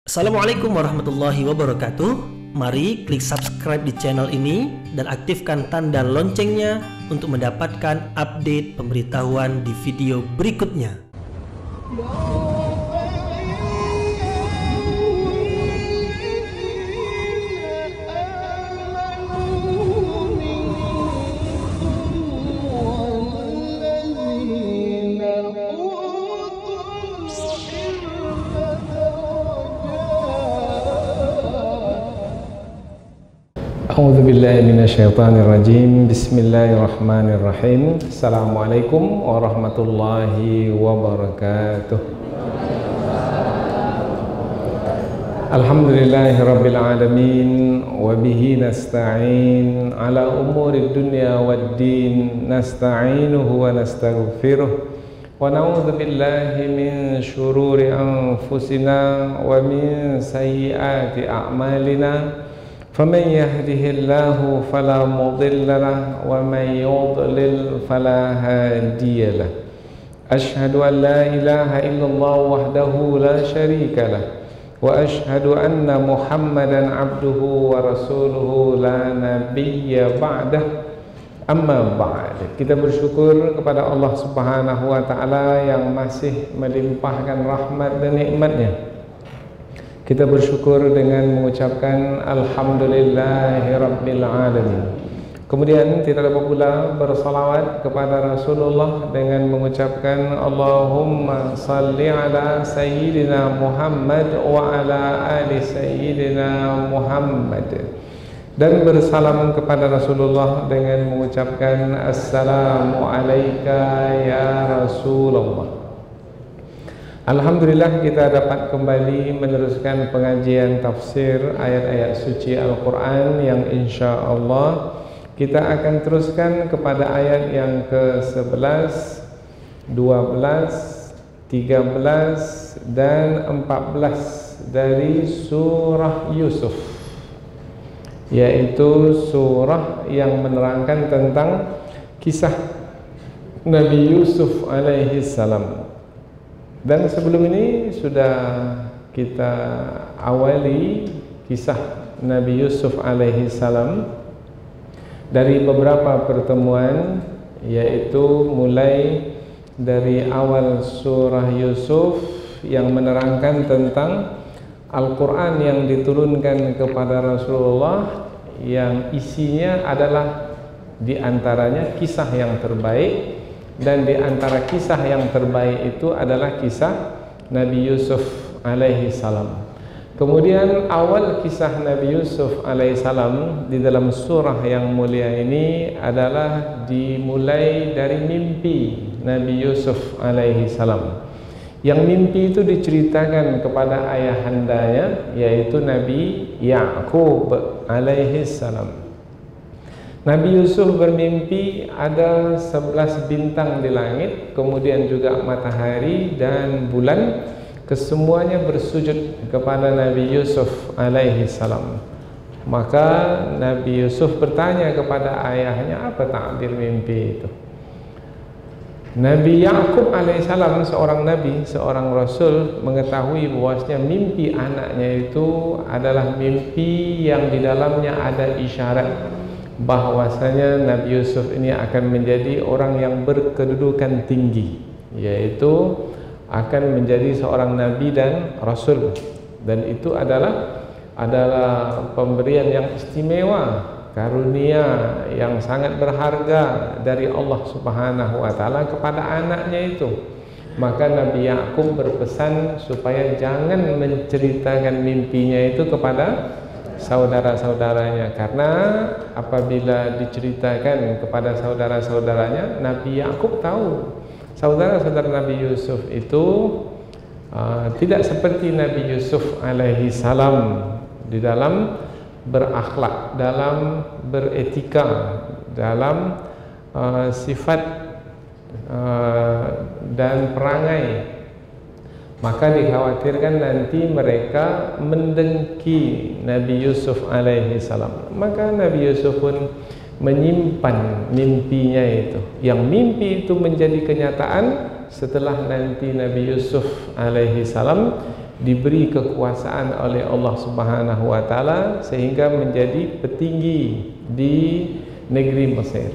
Assalamualaikum warahmatullahi wabarakatuh. Mari klik subscribe di channel ini dan aktifkan tanda loncengnya untuk mendapatkan update pemberitahuan di video berikutnya. A'udzu billahi minasyaitonir rajim. Bismillahirrahmanirrahim. Assalamualaikum warahmatullahi wabarakatuh. Alhamdulillahirabbil alamin wa bihi nasta'in ala umurid dunya waddin. Nasta'inuhu wa nastaghfiruh wa na'udzu billahi min syururi anfusina wa min sayyiati a'malina. فمن يهده الله فلا مضل له ومن يضلل فلا هادي له أشهد أن لا إله إلا الله وحده لا شريك له وأشهد أن محمدا عبده ورسوله لا نبي بعده أما بعد. Kita bersyukur kepada Allah Subhanahu wa taala yang masih melimpahkan rahmat dan nikmatnya. Kita bersyukur dengan mengucapkan Alhamdulillahirabbil alamin. Kemudian tidak lupa pula bersalawat kepada Rasulullah dengan mengucapkan Allahumma salli ala sayyidina Muhammad wa ala ali sayyidina Muhammad, dan bersalam kepada Rasulullah dengan mengucapkan Assalamu alayka ya Rasulullah. Alhamdulillah, kita dapat kembali meneruskan pengajian tafsir ayat-ayat suci Al-Quran yang insya Allah kita akan teruskan kepada ayat yang ke-11, 12, 13 dan 14 dari surah Yusuf, yaitu surah yang menerangkan tentang kisah Nabi Yusuf alaihi salam. Dan sebelum ini sudah kita awali kisah Nabi Yusuf alaihi salam dari beberapa pertemuan, yaitu mulai dari awal surah Yusuf yang menerangkan tentang Al-Quran yang diturunkan kepada Rasulullah, yang isinya adalah diantaranya kisah yang terbaik. Dan di antara kisah yang terbaik itu adalah kisah Nabi Yusuf alaihi salam. Kemudian awal kisah Nabi Yusuf alaihi salam di dalam surah yang mulia ini adalah dimulai dari mimpi Nabi Yusuf alaihi salam. Yang mimpi itu diceritakan kepada ayahandanya, yaitu Nabi Ya'qub alaihi salam. Nabi Yusuf bermimpi ada 11 bintang di langit, kemudian juga matahari dan bulan, kesemuanya bersujud kepada Nabi Yusuf alaihi salam. Maka Nabi Yusuf bertanya kepada ayahnya, apa takdir mimpi itu? Nabi Ya'qub alaihi salam, seorang nabi, seorang rasul, mengetahui bahwasanya mimpi anaknya itu adalah mimpi yang di dalamnya ada isyarat bahwasanya Nabi Yusuf ini akan menjadi orang yang berkedudukan tinggi, yaitu akan menjadi seorang nabi dan rasul, dan itu adalah pemberian yang istimewa, karunia yang sangat berharga dari Allah Subhanahu wa taala kepada anaknya itu. Maka Nabi Ya'qub berpesan supaya jangan menceritakan mimpinya itu kepada saudara-saudaranya, karena apabila diceritakan kepada saudara-saudaranya, Nabi Ya'qub tahu saudara-saudara Nabi Yusuf itu tidak seperti Nabi Yusuf alaihi salam di dalam berakhlak, dalam beretika, dalam sifat dan perangai. Maka dikhawatirkan nanti mereka mendengki Nabi Yusuf alaihi salam. Maka Nabi Yusuf pun menyimpan mimpinya itu, yang mimpi itu menjadi kenyataan setelah nanti Nabi Yusuf alaihi salam diberi kekuasaan oleh Allah Subhanahu wa taala sehingga menjadi petinggi di negeri Mesir.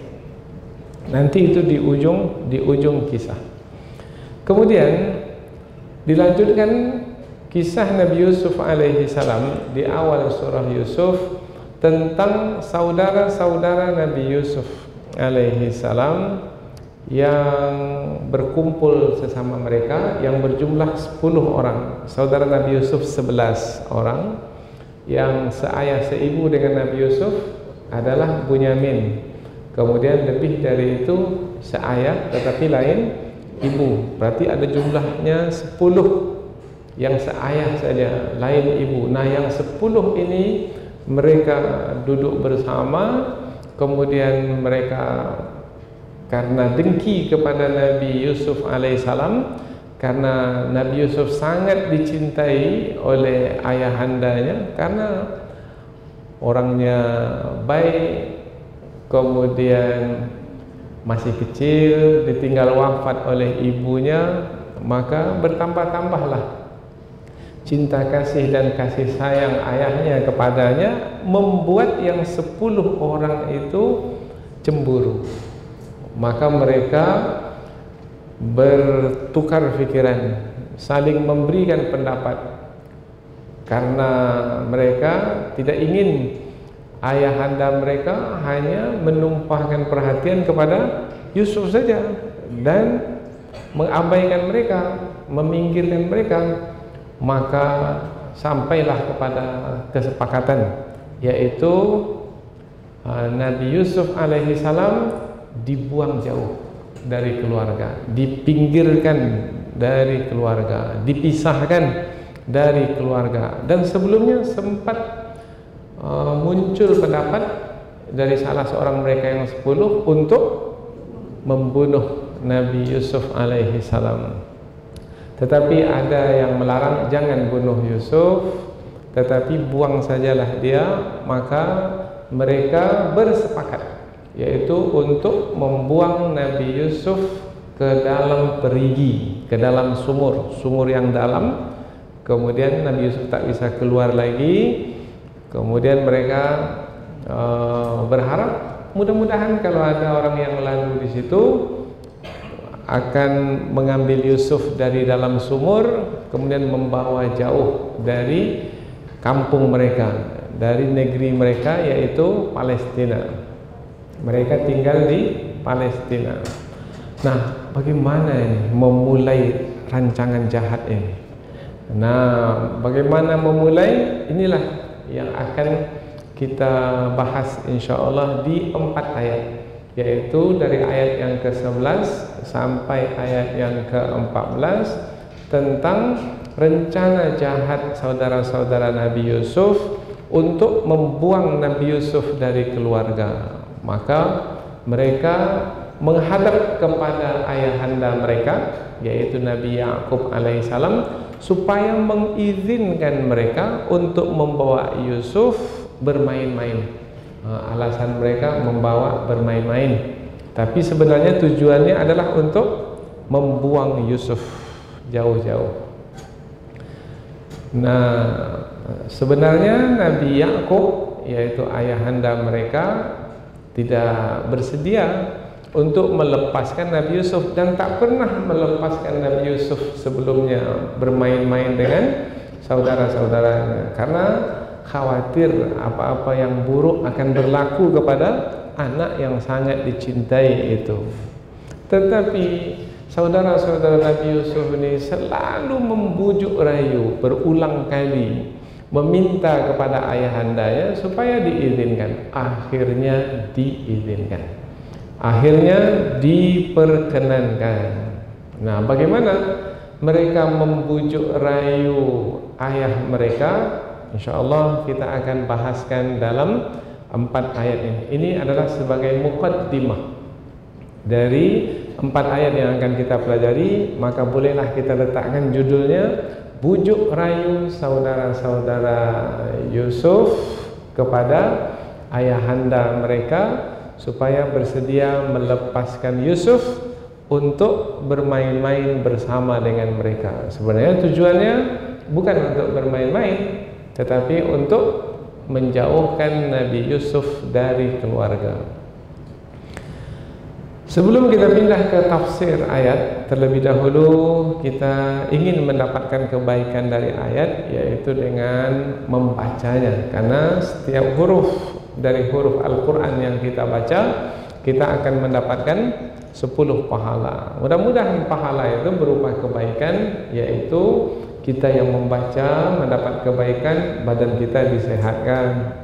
Nanti itu di ujung kisah. Kemudian dilanjutkan kisah Nabi Yusuf alaihi salam di awal surah Yusuf tentang saudara-saudara Nabi Yusuf alaihi salam yang berkumpul sesama mereka yang berjumlah 10 orang. Saudara Nabi Yusuf 11 orang, yang seayah seibu dengan Nabi Yusuf adalah Bunyamin. Kemudian lebih dari itu seayah tetapi lain ibu. Berarti ada jumlahnya 10 yang seayah saja, lain ibu. Nah, yang 10 ini mereka duduk bersama, kemudian mereka karena dengki kepada Nabi Yusuf alaihissalam, karena Nabi Yusuf sangat dicintai oleh ayahandanya karena orangnya baik, kemudian masih kecil, ditinggal wafat oleh ibunya, maka bertambah-tambahlah cinta kasih dan kasih sayang ayahnya kepadanya, membuat yang 10 orang itu cemburu. Maka mereka bertukar pikiran, saling memberikan pendapat, karena mereka tidak ingin ayahanda mereka hanya menumpahkan perhatian kepada Yusuf saja dan mengabaikan mereka, meminggirkan mereka. Maka sampailah kepada kesepakatan, yaitu Nabi Yusuf alaihi salam dibuang jauh dari keluarga, dipinggirkan dari keluarga, dipisahkan dari keluarga. Dan sebelumnya sempat muncul pendapat dari salah seorang mereka yang 10 untuk membunuh Nabi Yusuf alaihi salam. Tetapi ada yang melarang, jangan bunuh Yusuf, tetapi buang sajalah dia. Maka mereka bersepakat, yaitu untuk membuang Nabi Yusuf ke dalam perigi, ke dalam sumur yang dalam. Kemudian Nabi Yusuf tak bisa keluar lagi. Kemudian mereka berharap mudah-mudahan kalau ada orang yang lalu di situ akan mengambil Yusuf dari dalam sumur, kemudian membawa jauh dari kampung mereka, dari negeri mereka, yaitu Palestina. Mereka tinggal di Palestina. Nah, bagaimana ini memulai rancangan jahat ini? Nah, bagaimana memulai? Inilah yang akan kita bahas insyaallah di 4 ayat, yaitu dari ayat yang ke-11 sampai ayat yang ke-14 tentang rencana jahat saudara-saudara Nabi Yusuf untuk membuang Nabi Yusuf dari keluarga. Maka mereka menghadap kepada ayahanda mereka, yaitu Nabi Yakub alaihissalam, supaya mengizinkan mereka untuk membawa Yusuf bermain-main. Alasan mereka membawa bermain-main, tapi sebenarnya tujuannya adalah untuk membuang Yusuf jauh-jauh. Nah, sebenarnya Nabi Yakub, yaitu ayahanda mereka, tidak bersedia untuk melepaskan Nabi Yusuf dan tak pernah melepaskan Nabi Yusuf sebelumnya bermain-main dengan saudara-saudaranya, karena khawatir apa-apa yang buruk akan berlaku kepada anak yang sangat dicintai itu. Tetapi saudara-saudara Nabi Yusuf ini selalu membujuk rayu, berulang kali meminta kepada ayahandanya supaya diizinkan. Akhirnya diizinkan, akhirnya diperkenankan. Nah, bagaimana mereka membujuk rayu ayah mereka? InsyaAllah kita akan bahaskan dalam 4 ayat ini. Ini adalah sebagai muqaddimah dari 4 ayat yang akan kita pelajari. Maka bolehlah kita letakkan judulnya bujuk rayu saudara-saudara Yusuf kepada ayahanda mereka supaya bersedia melepaskan Yusuf untuk bermain-main bersama dengan mereka. Sebenarnya tujuannya bukan untuk bermain-main, tetapi untuk menjauhkan Nabi Yusuf dari keluarga. Sebelum kita pindah ke tafsir ayat, terlebih dahulu kita ingin mendapatkan kebaikan dari ayat, yaitu dengan membacanya. Karena setiap huruf dari huruf Al-Quran yang kita baca, kita akan mendapatkan 10 pahala. Mudah-mudahan pahala itu berupa kebaikan, yaitu kita yang membaca mendapat kebaikan, badan kita disehatkan.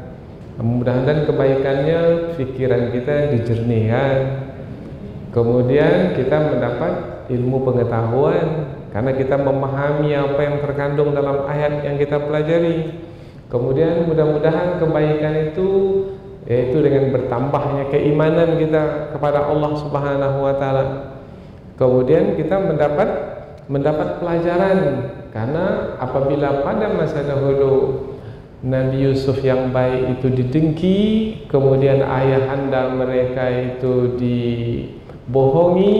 Mudah-mudahan kebaikannya pikiran kita dijernihkan. Kemudian kita mendapat ilmu pengetahuan karena kita memahami apa yang terkandung dalam ayat yang kita pelajari. Kemudian mudah-mudahan kebaikan itu yaitu dengan bertambahnya keimanan kita kepada Allah Subhanahu wa taala. Kemudian kita mendapat pelajaran, karena apabila pada masa dahulu Nabi Yusuf yang baik itu didengki, kemudian ayahanda mereka itu dibohongi,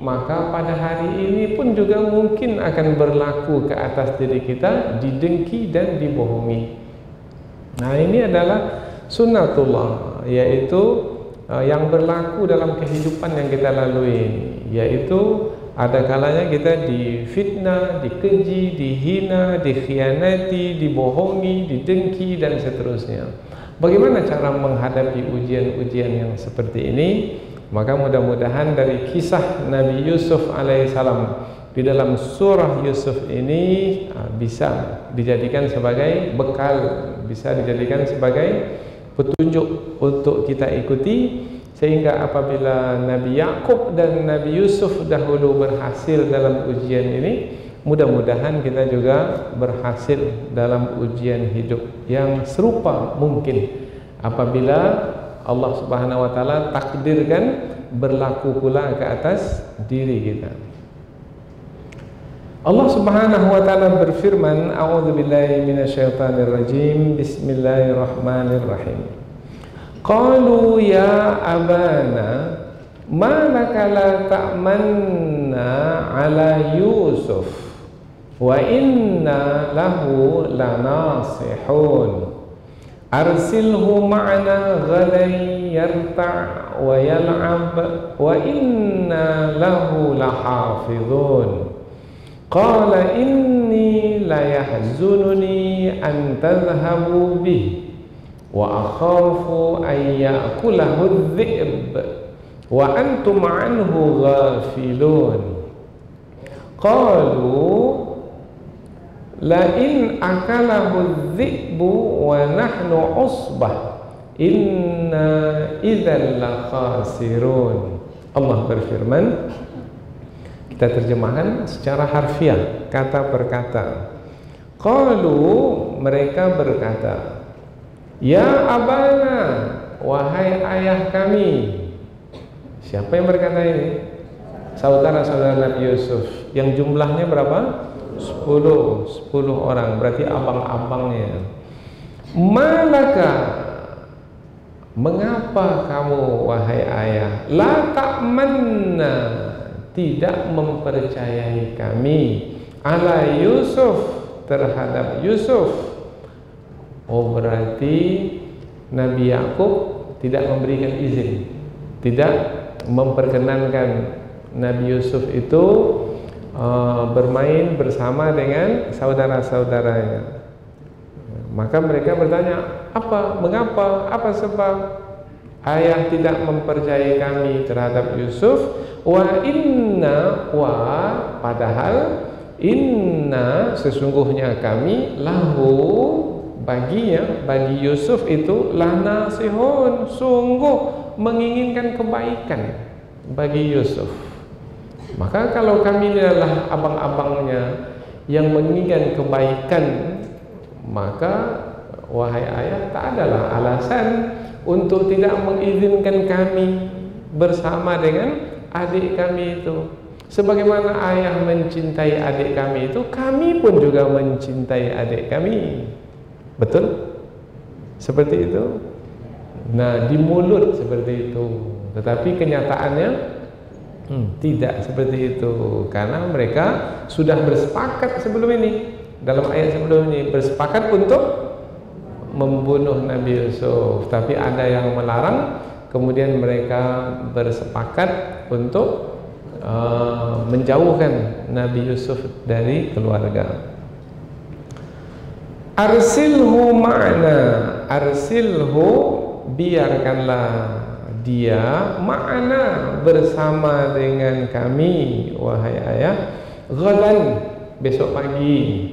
maka pada hari ini pun juga mungkin akan berlaku ke atas diri kita, didengki dan dibohongi. Nah, ini adalah sunnatullah, yaitu yang berlaku dalam kehidupan yang kita lalui, yaitu ada kalanya kita difitnah, dikeji, dihina, dikhianati, dibohongi, didengki dan seterusnya. Bagaimana cara menghadapi ujian-ujian yang seperti ini? Maka mudah-mudahan dari kisah Nabi Yusuf alaihissalam di dalam surah Yusuf ini bisa dijadikan sebagai bekal, bisa dijadikan sebagai petunjuk untuk kita ikuti, sehingga apabila Nabi Yakub dan Nabi Yusuf dahulu berhasil dalam ujian ini, mudah-mudahan kita juga berhasil dalam ujian hidup yang serupa mungkin apabila Allah Subhanahu wa taala takdirkan berlaku pula ke atas diri kita. Allah Subhanahu wa taala berfirman, a'udzubillahi minasyaitonirrajim, bismillahirrahmanirrahim. Qalu ya abana ma laka la ta'manna ala Yusuf wa inna lahu lanasihun arsilhu ma'ana ghadan yarta' wa yal'ab wa inna lahu lahafizun. Qala inni la yahzununi an tadhhabu bihi wa akhafu an ya'kulahu adh-dhi'b wa antum 'anhu ghafilun. Qalu la in akalahu adh-dhi'bu wa nahnu usbah inna idzal la khasirun. Allah berfirman, kita terjemahkan secara harfiah, kata per kata. Qalu, mereka berkata, ya abana, wahai ayah kami. Siapa yang berkata ini? Saudara-saudara Nabi Yusuf, yang jumlahnya berapa? 10 orang, berarti abang-abangnya. Malaka, mengapa kamu wahai ayah la ta'manna, tidak mempercayai kami ala Yusuf, terhadap Yusuf? Oh, berarti Nabi Yakub tidak memberikan izin, tidak memperkenankan Nabi Yusuf itu bermain bersama dengan saudara-saudaranya. Maka mereka bertanya, mengapa, apa sebab ayah tidak mempercayai kami terhadap Yusuf? Wa inna, padahal inna, sesungguhnya kami, lahu, baginya, bagi Yusuf itu lanasihun, sungguh menginginkan kebaikan bagi Yusuf. Maka kalau kami adalah abang-abangnya yang menginginkan kebaikan, maka wahai ayah, tak adalah alasan untuk tidak mengizinkan kami bersama dengan adik kami itu. Sebagaimana ayah mencintai adik kami itu, kami pun juga mencintai adik kami. Betul? Seperti itu? Nah, di mulut seperti itu, tetapi kenyataannya tidak seperti itu, karena mereka sudah bersepakat sebelum ini dalam ayat sebelum ini bersepakat untuk membunuh Nabi Yusuf, tapi ada yang melarang. Kemudian mereka bersepakat untuk menjauhkan Nabi Yusuf dari keluarga. Arsilhu ma'na, arsilhu, biarkanlah dia ma'na, bersama dengan kami wahai ayah, ghadan, besok pagi.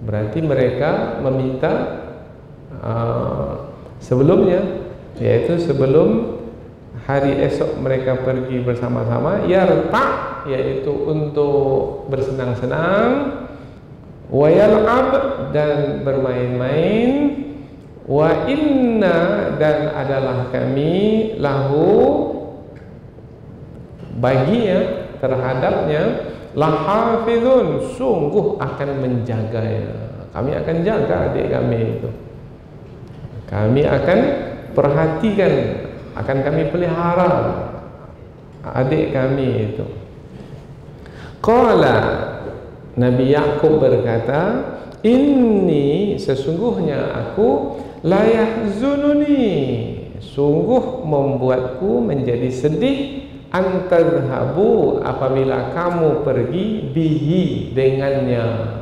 Berarti mereka meminta sebelumnya, yaitu sebelum hari esok mereka pergi bersama-sama, yarta, yaitu untuk bersenang-senang, wa yal'ab, dan bermain-main, wa inna, dan adalah kami, lahu, baginya, terhadapnya, lahafizun, sungguh akan menjaganya. Kami akan jaga adik kami itu, kami akan perhatikan, akan kami pelihara adik kami itu. Qala, Nabi Yakub berkata, inni, sesungguhnya aku, la yahzununi, sungguh membuatku menjadi sedih, antadhabu, apabila kamu pergi, bihi, dengannya.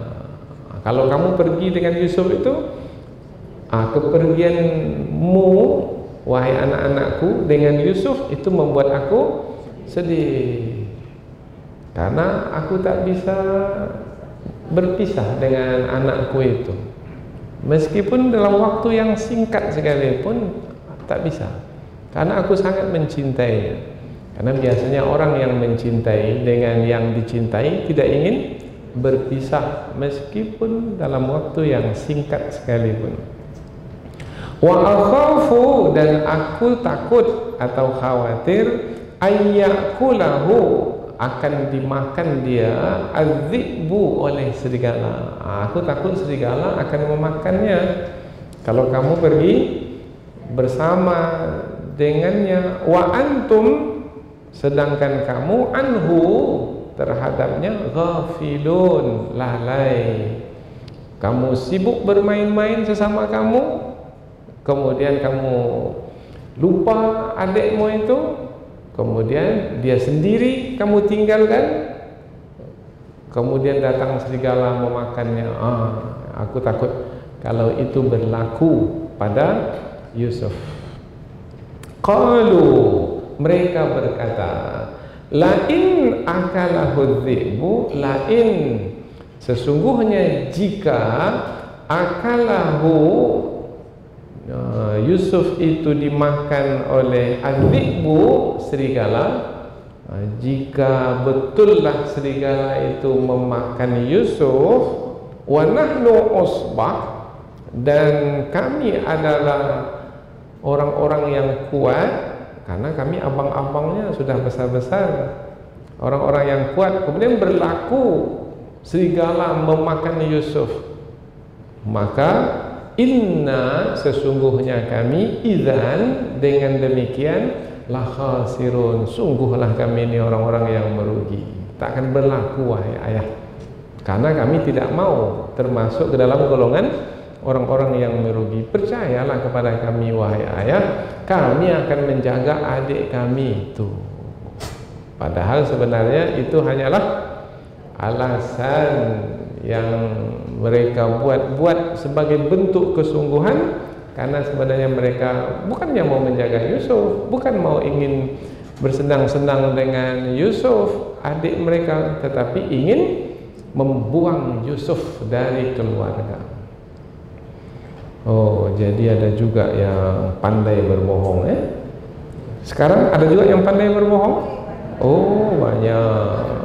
Kalau kamu pergi dengan Yusuf itu, kepergianmu wahai anak-anakku dengan Yusuf itu membuat aku sedih, karena aku tak bisa berpisah dengan anakku itu, meskipun dalam waktu yang singkat sekalipun tak bisa, karena aku sangat mencintainya. Karena biasanya orang yang mencintai dengan yang dicintai tidak ingin berpisah meskipun dalam waktu yang singkat sekalipun. Wa akhafu, dan aku takut atau khawatir, ayyakulahu, akan dimakan dia, adzibu, oleh serigala. Aku takut serigala akan memakannya kalau kamu pergi bersama dengannya. Wa antum, sedangkan kamu, anhu, terhadapnya, ghafilun, lalai. Kamu sibuk bermain-main sesama kamu, kemudian kamu lupa adikmu itu, kemudian dia sendiri kamu tinggalkan, kemudian datang serigala memakannya. Aku takut kalau itu berlaku pada Yusuf. Qalu, mereka berkata, lain akalahu dzi'bu, lain, sesungguhnya jika akalahu, Yusuf itu dimakan oleh adzi'bu, serigala, jika betullah serigala itu memakan Yusuf, wa nahnu usbah, dan kami adalah orang-orang yang kuat, karena kami abang-abangnya sudah besar-besar, orang-orang yang kuat, kemudian berlaku serigala memakan Yusuf, maka inna, sesungguhnya kami, idzan, dengan demikian, la khasirun, sungguhlah kami ini orang-orang yang merugi. Tak akan berlaku wahai ayah, karena kami tidak mau termasuk ke dalam golongan orang-orang yang merugi. Percayalah kepada kami wahai ayah, kami akan menjaga adik kami itu. Padahal sebenarnya itu hanyalah alasan yang mereka buat sebagai bentuk kesungguhan, karena sebenarnya mereka bukannya mau menjaga Yusuf, bukan mau ingin bersenang-senang dengan Yusuf adik mereka, tetapi ingin membuang Yusuf dari keluarga. Oh, jadi ada juga yang pandai berbohong, Sekarang ada juga yang pandai berbohong? Oh, banyak.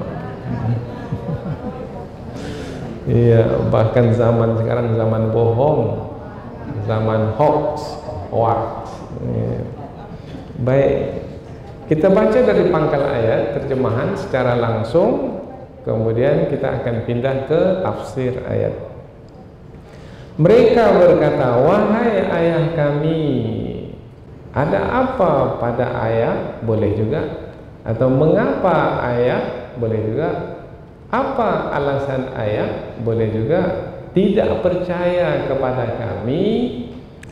Iya, bahkan zaman sekarang zaman bohong, zaman hoax. Baik, kita baca dari pangkal ayat terjemahan secara langsung, kemudian kita akan pindah ke tafsir ayat. Mereka berkata, wahai ayah kami, ada apa pada ayah? Boleh juga. Atau mengapa ayah? Boleh juga. Apa alasan ayah? Boleh juga. tidak percaya kepada kami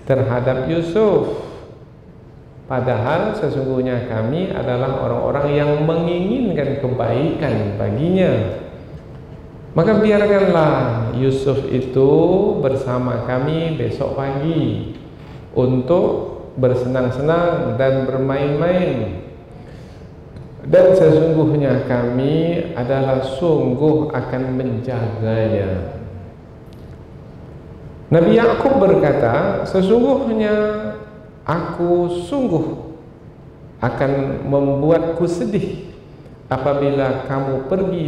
terhadap Yusuf, padahal sesungguhnya kami adalah orang-orang yang menginginkan kebaikan baginya. Maka biarkanlah Yusuf itu bersama kami besok pagi untuk bersenang-senang dan bermain-main, dan sesungguhnya kami adalah sungguh akan menjaganya. Nabi Yakub berkata, sesungguhnya aku sungguh akan membuatku sedih apabila kamu pergi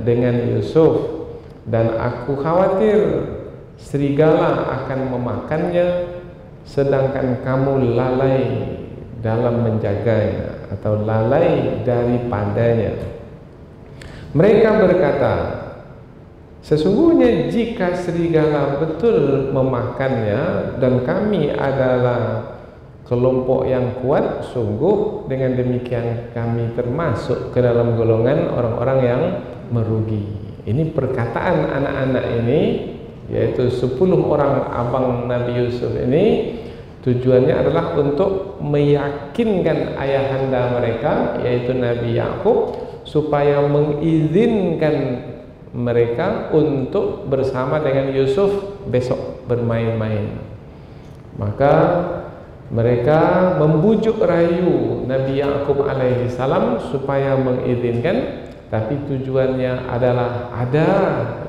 dengan Yusuf, dan aku khawatir serigala akan memakannya sedangkan kamu lalai dalam menjaganya atau lalai daripadanya. Mereka berkata, sesungguhnya jika serigala betul memakannya dan kami adalah kelompok yang kuat, sungguh dengan demikian kami termasuk ke dalam golongan orang-orang yang merugi. Ini perkataan anak-anak ini, yaitu 10 orang abang Nabi Yusuf ini, tujuannya adalah untuk meyakinkan ayahanda mereka, yaitu Nabi Yakub, supaya mengizinkan mereka untuk bersama dengan Yusuf besok bermain-main. Maka mereka membujuk rayu Nabi Yakub alaihi salam supaya mengizinkan, tapi tujuannya adalah ada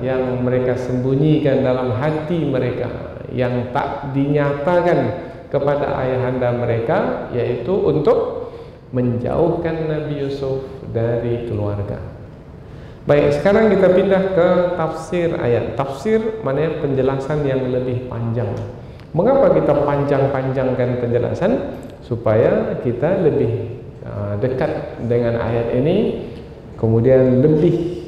yang mereka sembunyikan dalam hati mereka yang tak dinyatakan kepada ayahanda mereka, yaitu untuk menjauhkan Nabi Yusuf dari keluarga. Baik, sekarang kita pindah ke tafsir ayat. Tafsir maknanya penjelasan yang lebih panjang. Mengapa kita panjang-panjangkan penjelasan? Supaya kita lebih dekat dengan ayat ini, kemudian lebih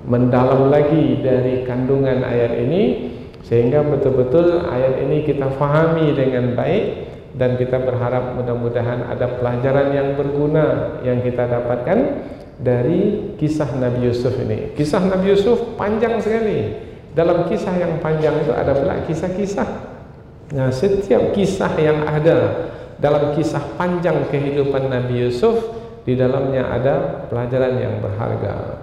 mendalam lagi dari kandungan ayat ini, sehingga betul-betul ayat ini kita fahami dengan baik, dan kita berharap mudah-mudahan ada pelajaran yang berguna yang kita dapatkan dari kisah Nabi Yusuf ini. Kisah Nabi Yusuf panjang sekali. Dalam kisah yang panjang itu ada pula kisah-kisah. Nah, setiap kisah yang ada dalam kisah panjang kehidupan Nabi Yusuf, di dalamnya ada pelajaran yang berharga.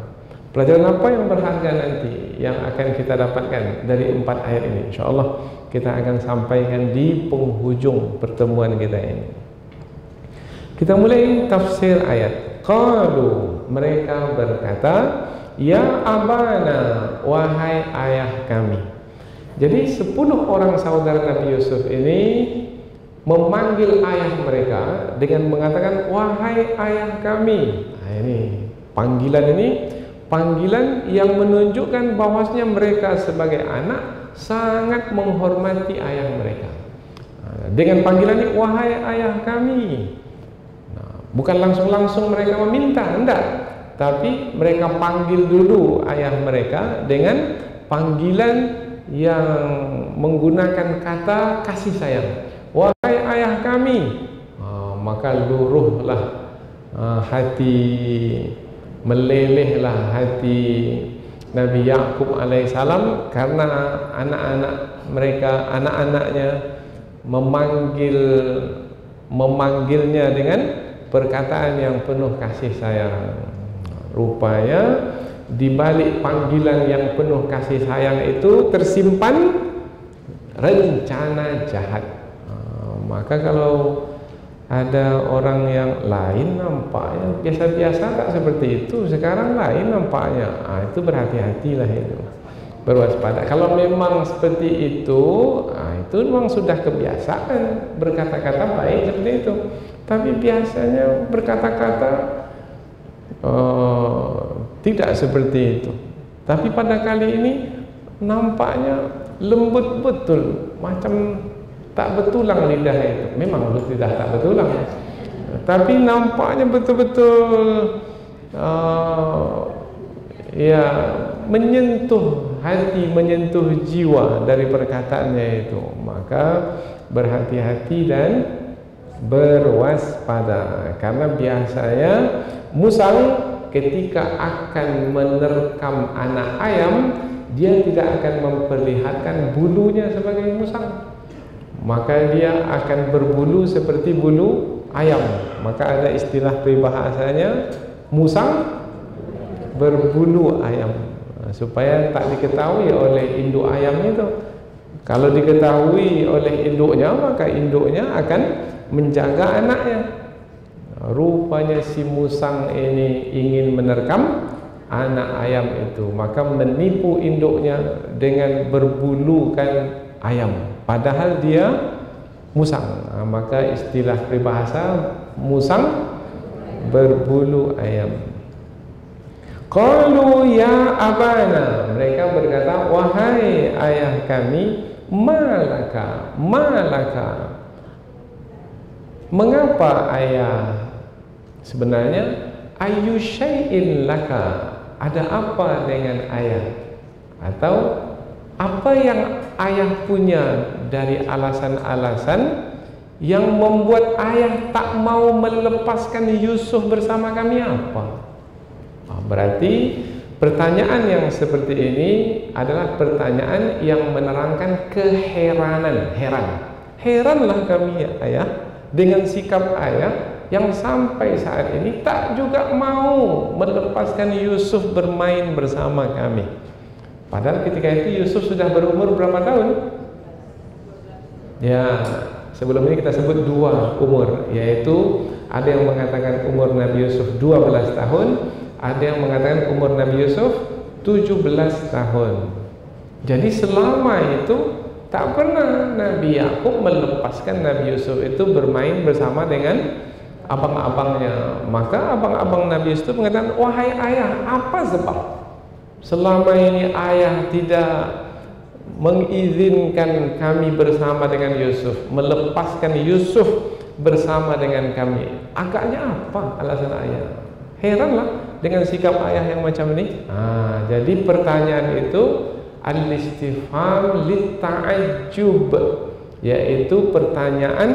Pelajaran apa yang berharga nanti yang akan kita dapatkan dari 4 ayat ini? InsyaAllah kita akan sampaikan di penghujung pertemuan kita ini. Kita mulai tafsir ayat. Qalu, mereka berkata, ya abana, wahai ayah kami. Jadi 10 orang saudara Nabi Yusuf ini memanggil ayah mereka dengan mengatakan, wahai ayah kami. Nah, ini panggilan yang menunjukkan bahwasanya mereka sebagai anak sangat menghormati ayah mereka. Dengan panggilan ini, wahai ayah kami. Bukan langsung-langsung mereka meminta, enggak, tapi mereka panggil dulu ayah mereka dengan panggilan yang menggunakan kata kasih sayang. Wahai ayah kami. Maka luruhlah hati, melelehlah hati Nabi Yakub alaihissalam, karena anak-anaknya memanggilnya dengan perkataan yang penuh kasih sayang. Rupanya di balik panggilan yang penuh kasih sayang itu tersimpan rencana jahat. Maka kalau ada orang yang lain nampaknya biasa-biasa tak seperti itu, sekarang lain nampaknya, itu berhati-hatilah, itu berwaspada. Kalau memang seperti itu, itu memang sudah kebiasaan berkata-kata baik seperti itu. Tapi biasanya berkata-kata tidak seperti itu. Tapi pada kali ini nampaknya lembut betul, macam tak betulang lidah itu. Memang lidah tak betulang, tapi nampaknya betul-betul ya menyentuh hati, menyentuh jiwa dari perkataannya itu. Maka berhati-hati dan berwaspada, karena biasanya musang ketika akan menerkam anak ayam dia tidak akan memperlihatkan bulunya sebagai musang, maka dia akan berbulu seperti bulu ayam. Maka ada istilah peribahasanya, musang berbulu ayam, supaya tak diketahui oleh induk ayam itu. Kalau diketahui oleh induknya, maka induknya akan menjaga anaknya. Rupanya si musang ini ingin menerkam anak ayam itu, maka menipu induknya dengan berbulukan ayam, padahal dia musang. Maka istilah peribahasa, musang berbulu ayam. Qalu ya abana, mereka berkata, wahai ayah kami, malaka, mengapa ayah? Sebenarnya ayu syai'in laka, ada apa dengan ayah? Atau apa yang ayah punya dari alasan-alasan yang membuat ayah tak mau melepaskan Yusuf bersama kami? Apa? Berarti pertanyaan yang seperti ini adalah pertanyaan yang menerangkan keheranan. Heranlah kami ayah dengan sikap ayah yang sampai saat ini tak juga mau melepaskan Yusuf bermain bersama kami. Padahal ketika itu Yusuf sudah berumur berapa tahun? Ya, sebelum ini kita sebut dua umur, yaitu ada yang mengatakan umur Nabi Yusuf 12 tahun, ada yang mengatakan umur Nabi Yusuf 17 tahun. Jadi selama itu tak pernah Nabi Yakub melepaskan Nabi Yusuf itu bermain bersama dengan abang-abangnya. Maka abang-abang Nabi Yusuf mengatakan, wahai ayah, apa sebab selama ini ayah tidak mengizinkan kami bersama dengan Yusuf, melepaskan Yusuf bersama dengan kami? Agaknya apa alasan ayah? Heranlah dengan sikap ayah yang macam ini. Jadi pertanyaan itu al-istifham lit-ta'ajjub, yaitu pertanyaan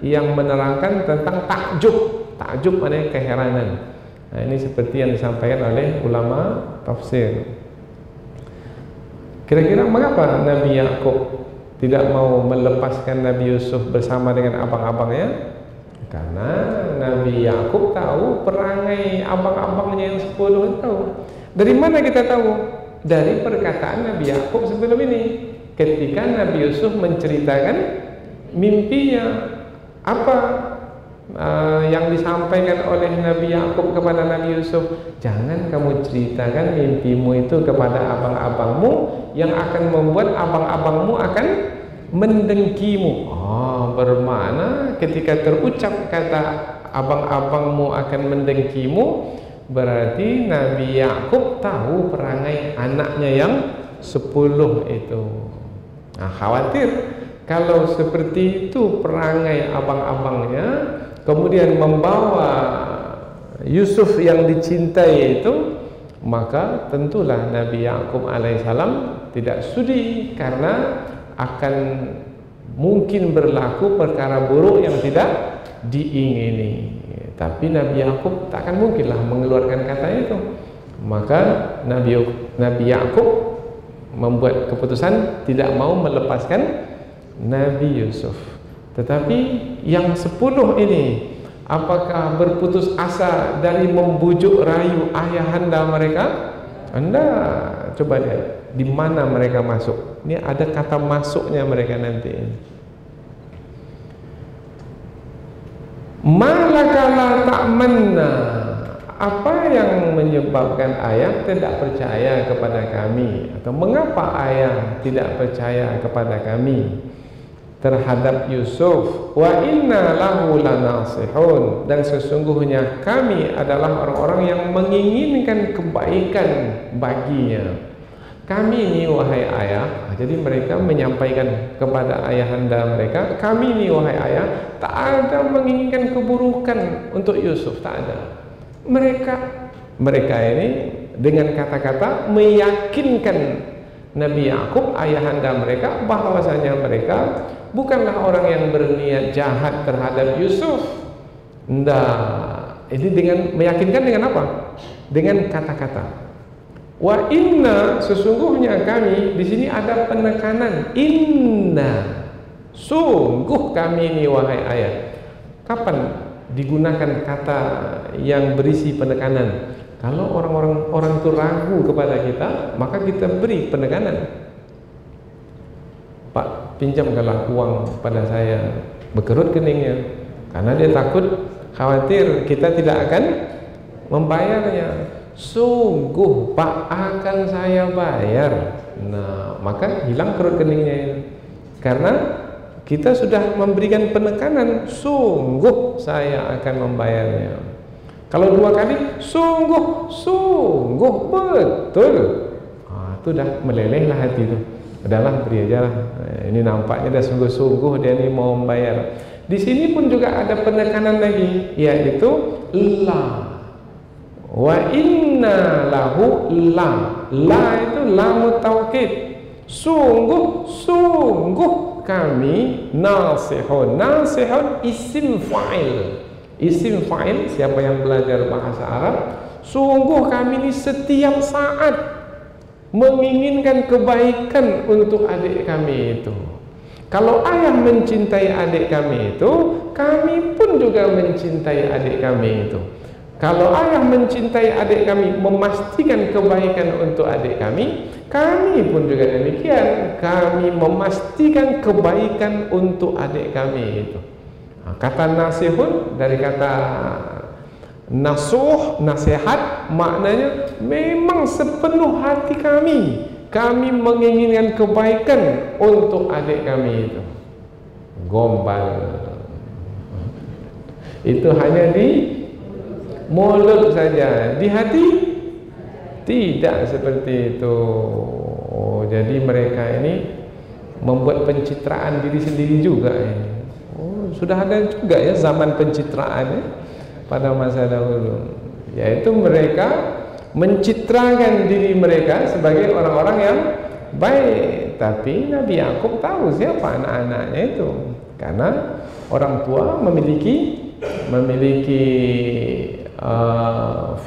yang menerangkan tentang takjub. Takjub maknanya keheranan. Ini seperti yang disampaikan oleh ulama tafsir. Kira-kira mengapa Nabi Yakub tidak mau melepaskan Nabi Yusuf bersama dengan abang-abangnya? Karena Nabi Yakub tahu perangai abang-abangnya yang 10 tahu. Dari mana kita tahu? Dari perkataan Nabi Yakub sebelum ini, ketika Nabi Yusuf menceritakan mimpinya. Apa yang disampaikan oleh Nabi Yakub kepada Nabi Yusuf? Jangan kamu ceritakan mimpimu itu kepada abang-abangmu, yang akan membuat abang-abangmu akan mendengkimu. Bermakna ketika terucap kata abang-abangmu akan mendengkimu, berarti Nabi Yakub tahu perangai anaknya yang 10 itu. Khawatir kalau seperti itu perangai abang-abangnya, kemudian membawa Yusuf yang dicintai itu, maka tentulah Nabi Yakub alaihissalam tidak sudi, karena akan mungkin berlaku perkara buruk yang tidak diingini. Tapi Nabi Yakub tak akan mungkinlah mengeluarkan kata itu. Maka Nabi Yakub membuat keputusan tidak mau melepaskan Nabi Yusuf. Tetapi yang 10 ini, apakah berputus asa dari membujuk rayu ayahanda mereka? Anda coba lihat di mana mereka masuk. Ini ada kata masuknya mereka nanti. Malakala ta'manna, apa yang menyebabkan ayah tidak percaya kepada kami? Atau mengapa ayah tidak percaya kepada kami terhadap Yusuf? Wa inna lahu lanasihun, dan sesungguhnya kami adalah orang-orang yang menginginkan kebaikan baginya. Kami ini wahai ayah, jadi mereka menyampaikan kepada ayahanda mereka, kami ini wahai ayah, tak ada menginginkan keburukan untuk Yusuf, tak ada. Mereka ini dengan kata-kata meyakinkan Nabi Yakub ayahanda mereka bahwasanya mereka bukanlah orang yang berniat jahat terhadap Yusuf. Ini dengan meyakinkan dengan apa? Dengan kata-kata. Wa inna, sesungguhnya kami, di sini ada penekanan inna, sungguh kami ini wahai ayah. Kapan digunakan kata yang berisi penekanan? Kalau orang itu ragu kepada kita, maka kita beri penekanan. Pak, pinjamkanlah uang pada saya, berkerut keningnya, karena dia takut, khawatir kita tidak akan membayarnya. Sungguh Pak, akan saya bayar. Nah, maka hilang kerut keningnya, karena kita sudah memberikan penekanan, sungguh saya akan membayarnya. Kalau dua kali, sungguh betul, itu dah melelehlah hati itu. Udahlah, beri aja lah. Ini nampaknya dah sungguh-sungguh dia ini mau membayar. Di sini pun juga ada penekanan lagi, yaitu la. Wa inna lahu la. La itu lamut taukid. Sungguh kami nasihun. Nasihun isim fa'il. Isim fa'il, siapa yang belajar bahasa Arab, sungguh kami ini setiap saat menginginkan kebaikan untuk adik kami itu. Kalau ayah mencintai adik kami itu, kami pun juga mencintai adik kami itu. Kalau ayah mencintai adik kami, memastikan kebaikan untuk adik kami, kami pun juga demikian. Kami memastikan kebaikan untuk adik kami itu. Kata nasihun dari kata nasuh, nasihat, maknanya memang sepenuh hati kami menginginkan kebaikan untuk adik kami itu. Gombal. Itu hanya di mulut saja, di hati tidak seperti itu. Jadi mereka ini membuat pencitraan diri sendiri juga ini. Sudah ada juga ya zaman pencitraan pada masa dahulu, yaitu mereka mencitrakan diri mereka sebagai orang-orang yang baik. Tapi Nabi Yakub tahu siapa anak-anaknya itu, karena orang tua memiliki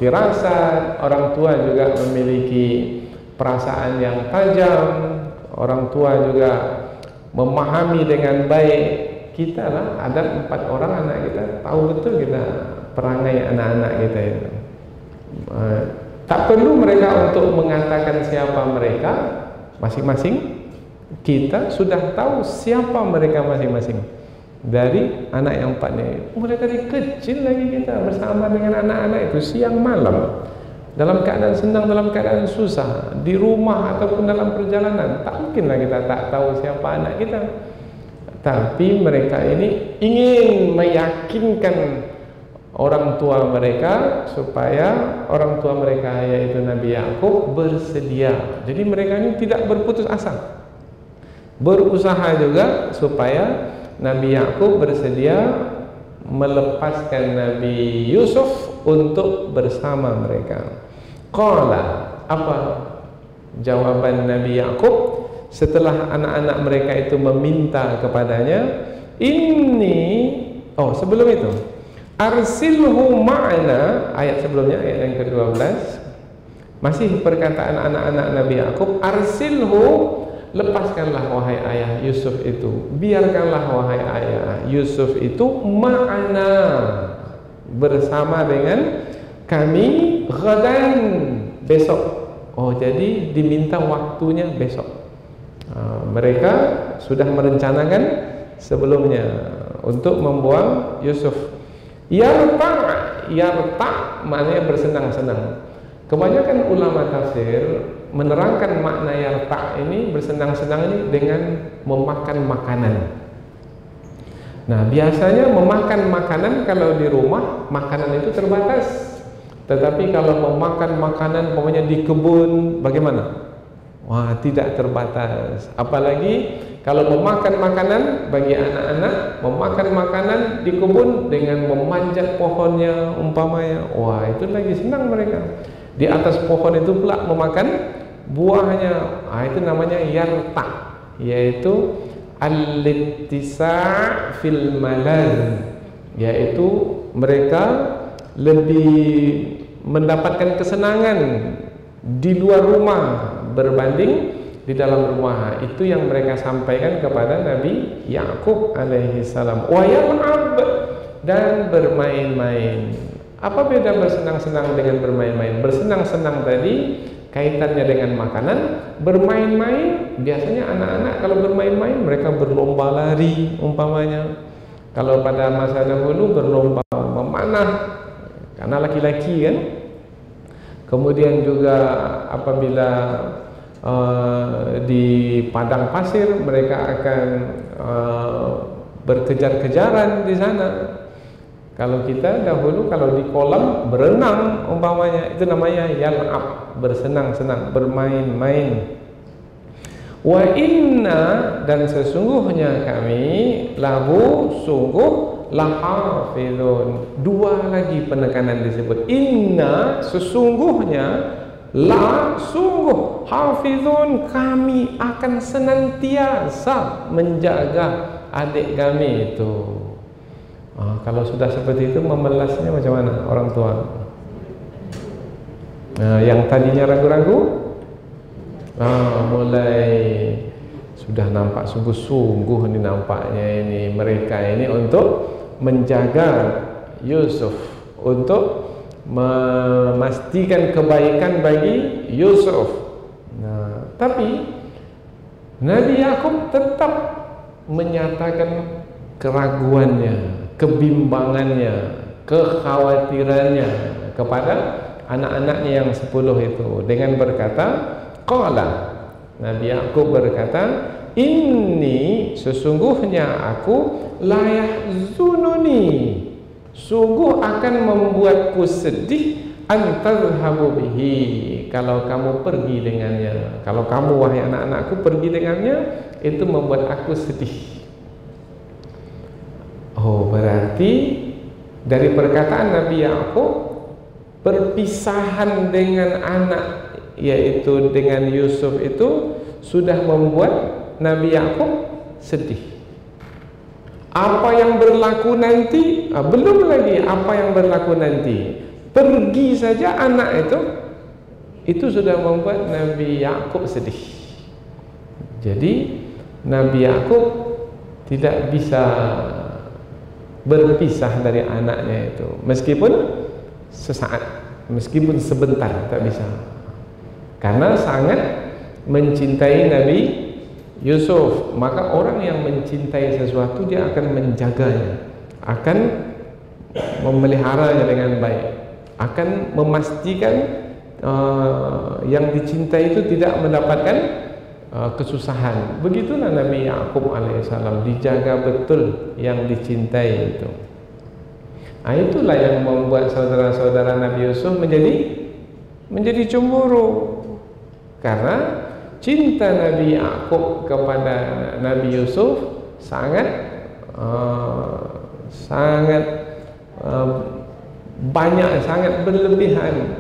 firasat, orang tua juga memiliki perasaan yang tajam, orang tua juga memahami dengan baik. Kita lah, ada 4 orang anak kita, tahu betul kita perangai anak-anak kita itu. Tak perlu mereka untuk mengatakan siapa mereka masing-masing, kita sudah tahu siapa mereka masing-masing. Dari anak yang 4 ini, mulai dari kecil lagi kita bersama dengan anak-anak itu siang malam, dalam keadaan senang, dalam keadaan susah, di rumah ataupun dalam perjalanan. Tak mungkinlah kita tak tahu siapa anak kita. Tapi mereka ini ingin meyakinkan orang tua mereka supaya orang tua mereka, yaitu Nabi Yakub, bersedia. Jadi mereka ini tidak berputus asa, berusaha juga supaya Nabi Yakub bersedia melepaskan Nabi Yusuf untuk bersama mereka. Qala, apa jawaban Nabi Yakub setelah anak-anak mereka itu meminta kepadanya? Sebelum itu, arsilhu ma'ana, ayat sebelumnya, ayat yang ke-12, masih perkataan anak-anak Nabi Yakub, arsilhu, lepaskanlah wahai ayah Yusuf itu, biarkanlah wahai ayah Yusuf itu ma'ana, bersama dengan kami, ghadan, besok. Jadi diminta waktunya besok. Mereka sudah merencanakan sebelumnya untuk membuang Yusuf. Yarta maknanya bersenang-senang. Kebanyakan ulama tafsir menerangkan makna yarta ini, bersenang-senang ini, dengan memakan makanan. Nah, biasanya memakan makanan kalau di rumah, makanan itu terbatas. Tetapi kalau memakan makanan pokoknya di kebun, bagaimana? Wah, tidak terbatas. Apalagi kalau memakan makanan bagi anak-anak, memakan makanan di kebun dengan memanjat pohonnya umpamanya, wah itu lagi senang mereka. Di atas pohon itu pula memakan buahnya, itu namanya yarta, yaitu al-ittisa' fil malaz, yaitu mereka lebih mendapatkan kesenangan di luar rumah berbanding di dalam rumah. Itu yang mereka sampaikan kepada Nabi Yakub alaihi salam. Wa yal'ab, dan bermain-main. Apa beda bersenang-senang dengan bermain-main? Bersenang-senang tadi kaitannya dengan makanan, bermain-main biasanya anak-anak kalau bermain-main mereka berlomba lari umpamanya. Kalau pada masa dahulu berlomba memanah karena laki-laki kan. Kemudian juga apabila di padang pasir mereka akan berkejar-kejaran di sana. Kalau kita dahulu kalau di kolam berenang umpamanya, itu namanya yal'ab, bersenang-senang, bermain-main. Wa inna, dan sesungguhnya kami, lahu, sungguh, lahafidun. Dua lagi penekanan disebut. Inna, sesungguhnya, la, sungguh, hafidun, kami akan senantiasa menjaga adik kami itu. Kalau sudah seperti itu memelasnya macam mana orang tua? Yang tadinya ragu-ragu, mulai sudah nampak sungguh-sungguh ini nampaknya ini mereka ini untuk menjaga Yusuf, untuk memastikan kebaikan bagi Yusuf. Tapi Nabi Yakub tetap menyatakan keraguannya, kebimbangannya, kekhawatirannya kepada anak-anaknya yang 10 itu dengan berkata, qala, Nabi Yakub berkata, inni, sesungguhnya aku, la yahzununi, sungguh akan membuatku sedih, an tadhhabu bihi, kalau kamu pergi dengannya. Kalau kamu wahai anak-anakku pergi dengannya, itu membuat aku sedih. Berarti dari perkataan Nabi Yakub, perpisahan dengan anak yaitu dengan Yusuf itu sudah membuat Nabi Yakub sedih. Apa yang berlaku nanti, belum lagi apa yang berlaku nanti. Pergi saja anak itu sudah membuat Nabi Yakub sedih. Jadi Nabi Yakub tidak bisa berpisah dari anaknya itu, meskipun sesaat, meskipun sebentar, tak bisa, karena sangat mencintai Nabi Yusuf. Maka orang yang mencintai sesuatu dia akan menjaganya, akan memeliharanya dengan baik, akan memastikan yang dicintai itu tidak mendapatkan kesusahan. Begitulah Nabi Yakub alaihissalam, dijaga betul yang dicintai itu. Itulah yang membuat saudara-saudara Nabi Yusuf menjadi cemburu, karena cinta Nabi Yakub kepada Nabi Yusuf sangat banyak, sangat berlebihan.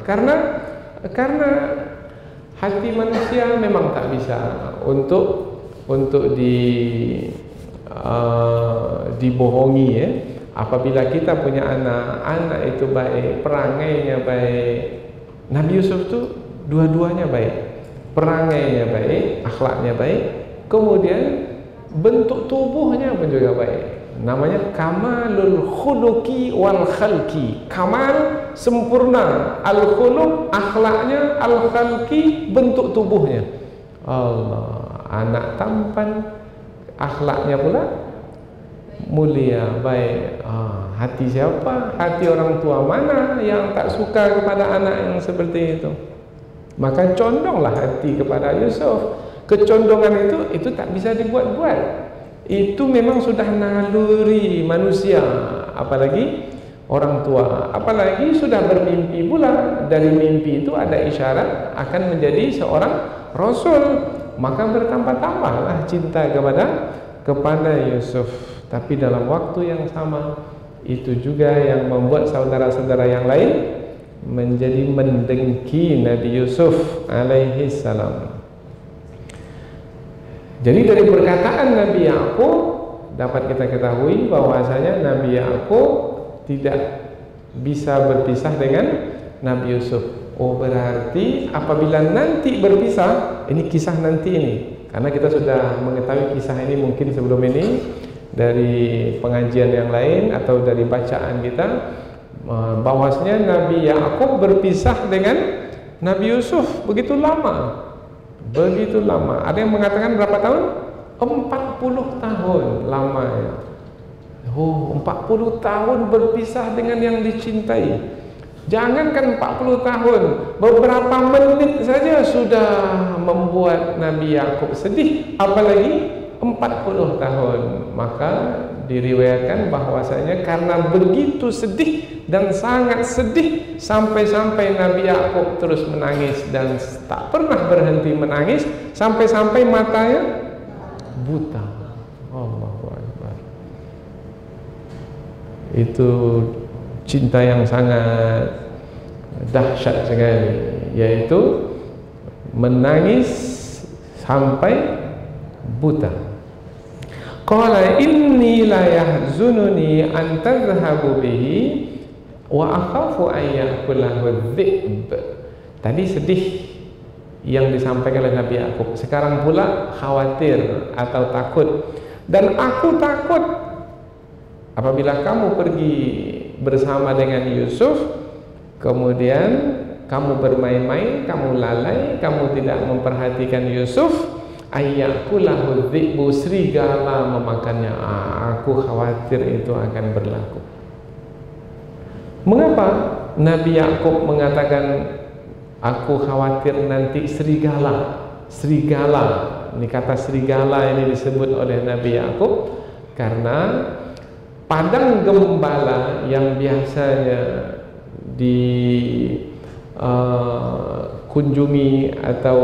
Karena hati manusia memang tak bisa untuk dibohongi ya. Apabila kita punya anak itu baik, perangainya baik. Nabi Yusuf itu dua-duanya baik, perangainya baik, akhlaknya baik, kemudian bentuk tubuhnya pun juga baik. Namanya kamalul khuluqi wal khalqi. Kamal sempurna, al khuluq akhlaknya, al khalqi bentuk tubuhnya. Allah, anak tampan, akhlaknya pula mulia, baik. Hati siapa? Hati orang tua mana yang tak suka kepada anak yang seperti itu? Maka condonglah hati kepada Yusuf. Kecondongan itu tak bisa dibuat-buat. Itu memang sudah naluri manusia, apalagi orang tua, apalagi sudah bermimpi pula. Dari mimpi itu ada isyarat akan menjadi seorang rasul, maka bertambah-tambahlah cinta kepada Yusuf. Tapi dalam waktu yang sama, itu juga yang membuat saudara-saudara yang lain menjadi mendengki Nabi Yusuf alaihi salam. Jadi dari perkataan Nabi Yakub dapat kita ketahui bahwasanya Nabi Yakub tidak bisa berpisah dengan Nabi Yusuf. Oh, berarti apabila nanti berpisah, ini kisah nanti ini. Karena kita sudah mengetahui kisah ini mungkin sebelum ini dari pengajian yang lain atau dari bacaan kita, bahwasanya Nabi Yakub berpisah dengan Nabi Yusuf begitu lama. Begitu lama. Ada yang mengatakan berapa tahun? 40 tahun lamanya. Oh, 40 tahun berpisah dengan yang dicintai. Jangankan 40 tahun, beberapa menit saja sudah membuat Nabi Yakub sedih, apalagi 40 tahun. Maka diriwayatkan bahwasanya karena begitu sedih dan sangat sedih, sampai-sampai Nabi Yakub terus menangis dan tak pernah berhenti menangis, sampai-sampai matanya buta. Allahu Akbar. Itu cinta yang sangat dahsyat sekali, yaitu menangis sampai buta. Qala inni la yahzununi an tadhhabu bihi wa akhafu an ya'kulahu dhi'b. Tadi sedih yang disampaikan oleh Nabi Yakub, sekarang pula khawatir atau takut. Dan aku takut apabila kamu pergi bersama dengan Yusuf, kemudian kamu bermain-main, kamu lalai, kamu tidak memperhatikan Yusuf, ayyakulahu dhi'bu, serigala memakannya. Aku khawatir itu akan berlaku. Mengapa Nabi Yakub mengatakan aku khawatir nanti serigala? Serigala, ini kata serigala ini disebut oleh Nabi Yakub karena padang gembala yang biasanya dikunjungi atau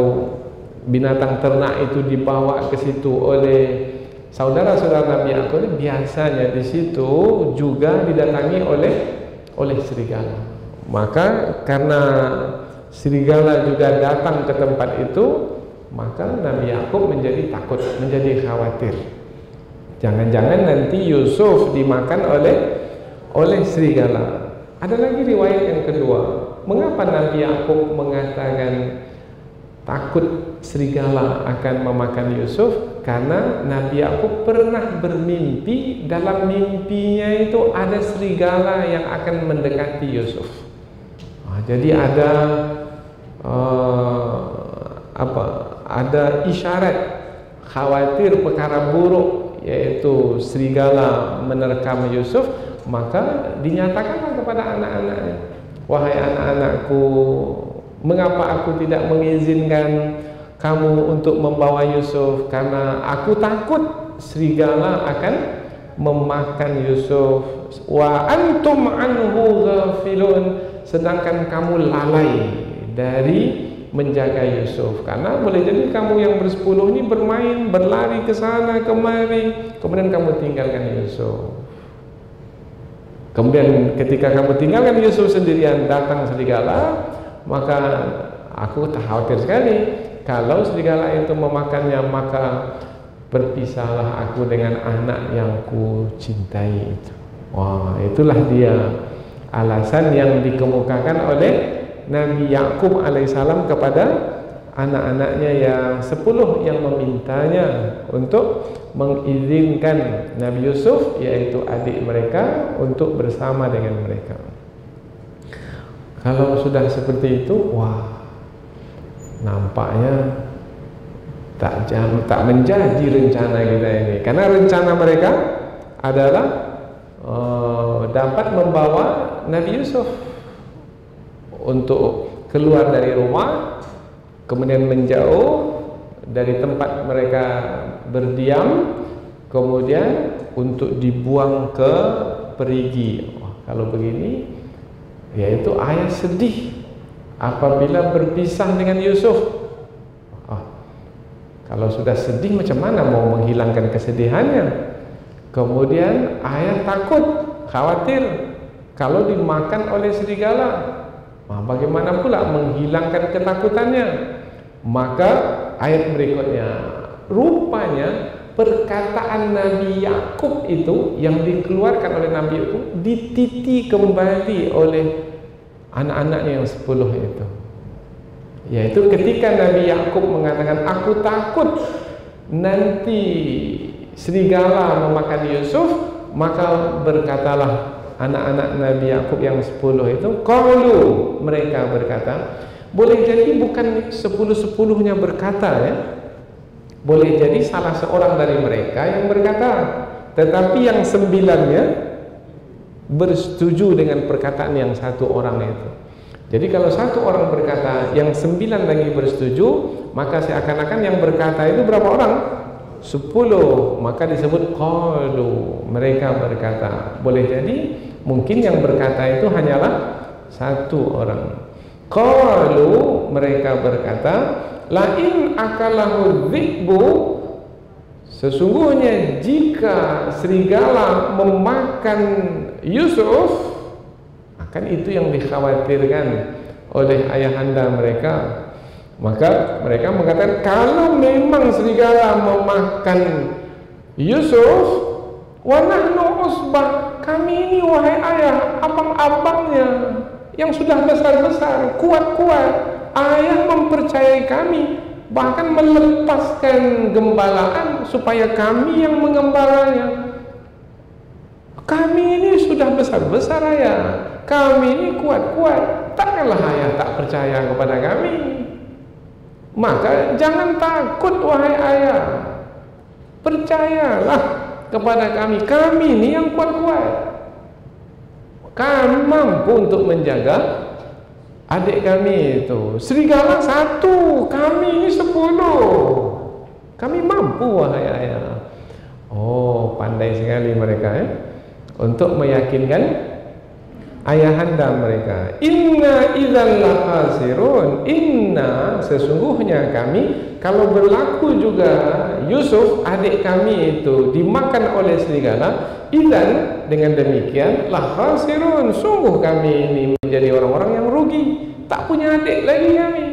binatang ternak itu dibawa ke situ oleh saudara-saudara Nabi Yakub, biasanya di situ juga didatangi oleh serigala. Maka karena serigala juga datang ke tempat itu, maka Nabi Yakub menjadi takut, menjadi khawatir. Jangan-jangan nanti Yusuf dimakan oleh serigala. Ada lagi riwayat yang kedua. Mengapa Nabi Yakub mengatakan takut serigala akan memakan Yusuf? Karena Nabi Yakub pernah bermimpi, dalam mimpinya itu ada serigala yang akan mendekati Yusuf. Jadi ada ada isyarat khawatir perkara buruk, yaitu serigala menerkam Yusuf. Maka dinyatakanlah kepada anak-anaknya, wahai anak-anakku, mengapa aku tidak mengizinkan kamu untuk membawa Yusuf? Karena aku takut serigala akan memakan Yusuf. Wa antum anhu ghafilun, sedangkan kamu lalai dari menjaga Yusuf. Karena boleh jadi kamu yang bersepuluh ini bermain, berlari ke sana kemari, kemudian kamu tinggalkan Yusuf. Kemudian ketika kamu tinggalkan Yusuf sendirian, datang serigala, maka aku tak khawatir sekali. Kalau serigala itu memakannya, maka berpisahlah aku dengan anak yang ku cintai itu. Wah, itulah dia alasan yang dikemukakan oleh Nabi Yakub alaihissalam kepada anak-anaknya yang 10 yang memintanya untuk mengizinkan Nabi Yusuf, yaitu adik mereka, untuk bersama dengan mereka. Kalau sudah seperti itu, wah, nampaknya tak menjadi rencana kita ini. Karena rencana mereka adalah dapat membawa Nabi Yusuf untuk keluar dari rumah, kemudian menjauh dari tempat mereka berdiam, kemudian untuk dibuang ke perigi. Wah, kalau begini, yaitu ayah sedih apabila berpisah dengan Yusuf. Kalau sudah sedih, macam mana mau menghilangkan kesedihannya? Kemudian ayah takut, khawatir kalau dimakan oleh serigala. Bagaimana pula menghilangkan ketakutannya? Maka ayat berikutnya, rupanya perkataan Nabi Yakub itu yang dikeluarkan oleh Nabi itu dititi kembali oleh anak-anaknya yang 10 itu. Yaitu ketika Nabi Yakub mengatakan, aku takut nanti serigala memakan Yusuf, maka berkatalah anak-anak Nabi Yakub yang 10 itu, qalu, mereka berkata, boleh jadi bukan 10-10-nya berkata ya, boleh jadi salah seorang dari mereka yang berkata, tetapi yang 9-nya bersetuju dengan perkataan yang satu orang itu. Jadi kalau satu orang berkata, yang 9 lagi bersetuju, maka seakan-akan yang berkata itu berapa orang? 10, maka disebut qalu, mereka berkata. Boleh jadi mungkin yang berkata itu hanyalah satu orang. Qalu, mereka berkata, la in akalahu dhi'bu, sesungguhnya jika serigala memakan Yusuf, akan itu yang dikhawatirkan oleh ayahanda mereka. Maka mereka mengatakan, kalau memang serigala memakan Yusuf, wa nahnu usbah, kami ini wahai ayah, abang-abangnya yang sudah besar-besar, kuat-kuat, ayah mempercayai kami, bahkan melepaskan gembalaan supaya kami yang mengembalanya. Kami ini sudah besar-besar ayah, kami ini kuat-kuat, takkanlah ayah tak percaya kepada kami. Maka jangan takut wahai ayah, percayalah kepada kami, kami ini yang kuat-kuat. Kami mampu untuk menjaga adik kami itu. Serigala 1, kami ini 10. Kami mampu wahai ayah. Oh, pandai sekali mereka ya, untuk meyakinkan ayahanda mereka. Inna idzal lakhasirun, inna, sesungguhnya kami, kalau berlaku juga Yusuf adik kami itu dimakan oleh serigala, idzan, dengan demikian lakhasirun, sungguh kami ini menjadi orang-orang yang rugi, tak punya adik lagi kami.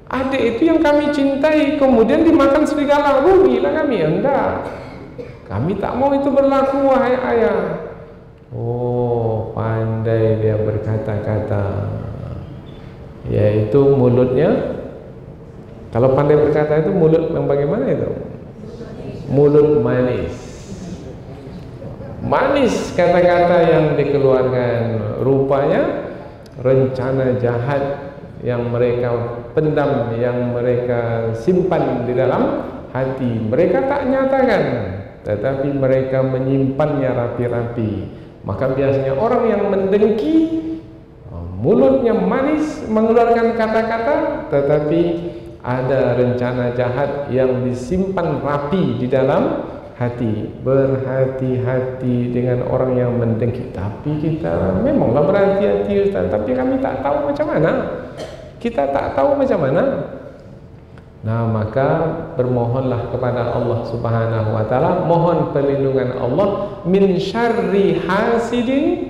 Adik itu yang kami cintai kemudian dimakan serigala, rugilah kami. Enggak, kami tak mau itu berlaku wahai ayah. Oh, pandai dia berkata-kata, yaitu mulutnya. Kalau pandai berkata itu mulut yang bagaimana itu? Mulut manis. Manis kata-kata yang dikeluarkan, rupanya rencana jahat yang mereka pendam, yang mereka simpan di dalam hati, mereka tak nyatakan, tetapi mereka menyimpannya rapi-rapi. Maka biasanya orang yang mendengki, mulutnya manis mengeluarkan kata-kata, tetapi ada rencana jahat yang disimpan rapi di dalam hati. Berhati-hati dengan orang yang mendengki. Tapi kita memanglah berhati-hati Ustaz, tapi kami tak tahu macam mana. Kita tak tahu macam mana. Nah, maka bermohonlah kepada Allah Subhanahu wa taala, mohon perlindungan Allah min syarri hasidin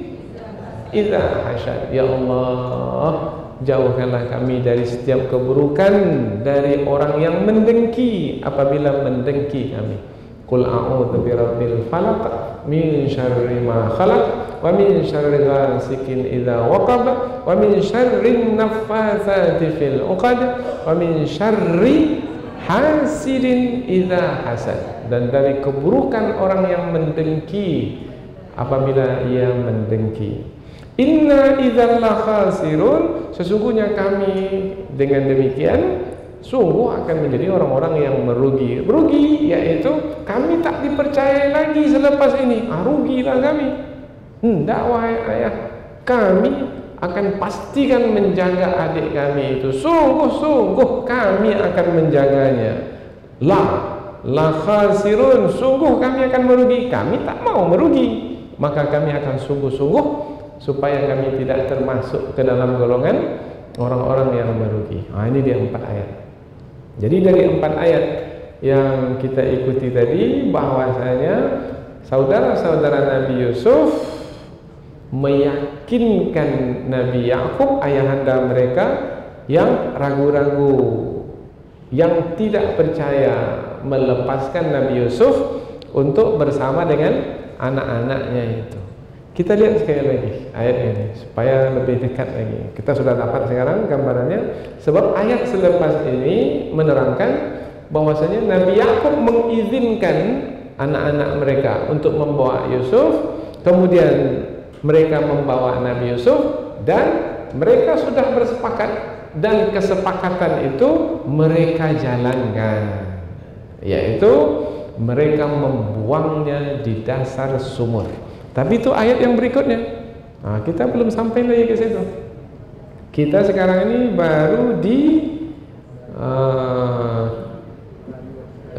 idza hasad. Ya Allah, jauhkanlah kami dari setiap keburukan dari orang yang mendengki apabila mendengki kami. Qul a'udzu birabbil falaq min syarri ma khalaq wa min syarri ghasikin idza waqab wa min syarri naffatsati fil 'uqad wa min syarri hasidin idza hasad, dan dari keburukan orang yang mendengki apabila ia mendengki. Inna idzal lakhasirun, sesungguhnya kami dengan demikian sungguh akan menjadi orang-orang yang merugi. Merugi yaitu kami tak dipercaya lagi selepas ini. Rugilah kami. Hendak wahai ayah, kami akan pastikan menjaga adik kami itu. Sungguh-sungguh kami akan menjaganya. La khasirun, sungguh kami akan merugi. Kami tak mau merugi, maka kami akan sungguh-sungguh supaya kami tidak termasuk ke dalam golongan orang-orang yang merugi. Ini dia 4 ayat. Jadi dari 4 ayat yang kita ikuti tadi, bahwasanya saudara-saudara Nabi Yusuf meyakinkan Nabi Yakub, ayahanda mereka, yang ragu-ragu, yang tidak percaya, melepaskan Nabi Yusuf untuk bersama dengan anak-anaknya itu. Kita lihat sekali lagi ayat ini supaya lebih dekat lagi. Kita sudah dapat sekarang gambarannya, sebab ayat selepas ini menerangkan bahwasanya Nabi Yakub mengizinkan anak-anak mereka untuk membawa Yusuf, kemudian mereka membawa Nabi Yusuf, dan mereka sudah bersepakat, dan kesepakatan itu mereka jalankan, yaitu mereka membuangnya di dasar sumur. Tapi itu ayat yang berikutnya. Nah, kita belum sampai lagi ke situ. Kita sekarang ini baru di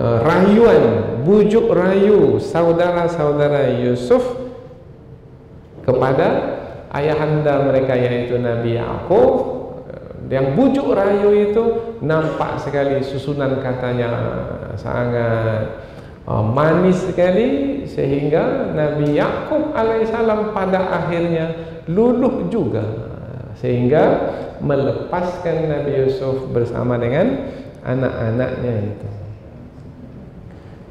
rayuan, bujuk rayu saudara-saudara Yusuf kepada ayahanda mereka, yaitu Nabi Yakub. Yang bujuk rayu itu nampak sekali susunan katanya sangat manis sekali, sehingga Nabi Yakub alaihissalam pada akhirnya luluh juga, sehingga melepaskan Nabi Yusuf bersama dengan anak-anaknya itu.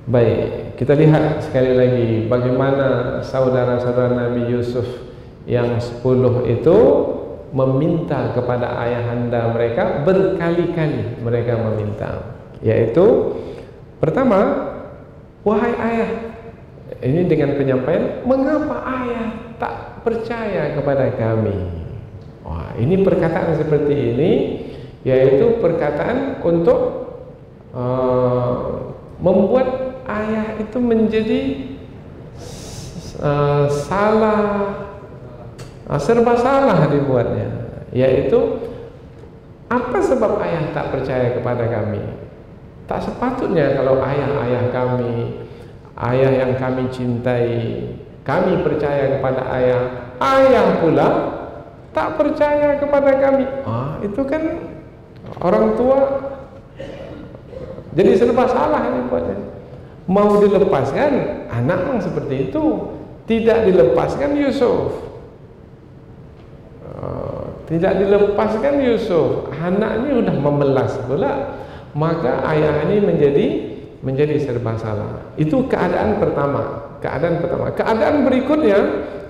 Baik, kita lihat sekali lagi bagaimana saudara-saudara Nabi Yusuf yang 10 itu meminta kepada ayahanda mereka, berkali-kali mereka meminta, yaitu pertama, wahai ayah, ini dengan penyampaian, mengapa ayah tak percaya kepada kami? Wah, ini perkataan seperti ini, yaitu perkataan untuk membuat ayah itu menjadi serba salah dibuatnya, yaitu apa sebab ayah tak percaya kepada kami? Tak sepatutnya kalau ayah-ayah kami, ayah yang kami cintai, kami percaya kepada ayah, ayah pula tak percaya kepada kami. Itu kan orang tua jadi serba salah ini buatnya. Mau dilepaskan anak yang seperti itu, tidak dilepaskan Yusuf, tidak dilepaskan Yusuf, anak ini udah memelas pula. Maka ayah ini menjadi serba salah. Itu keadaan pertama. Keadaan berikutnya,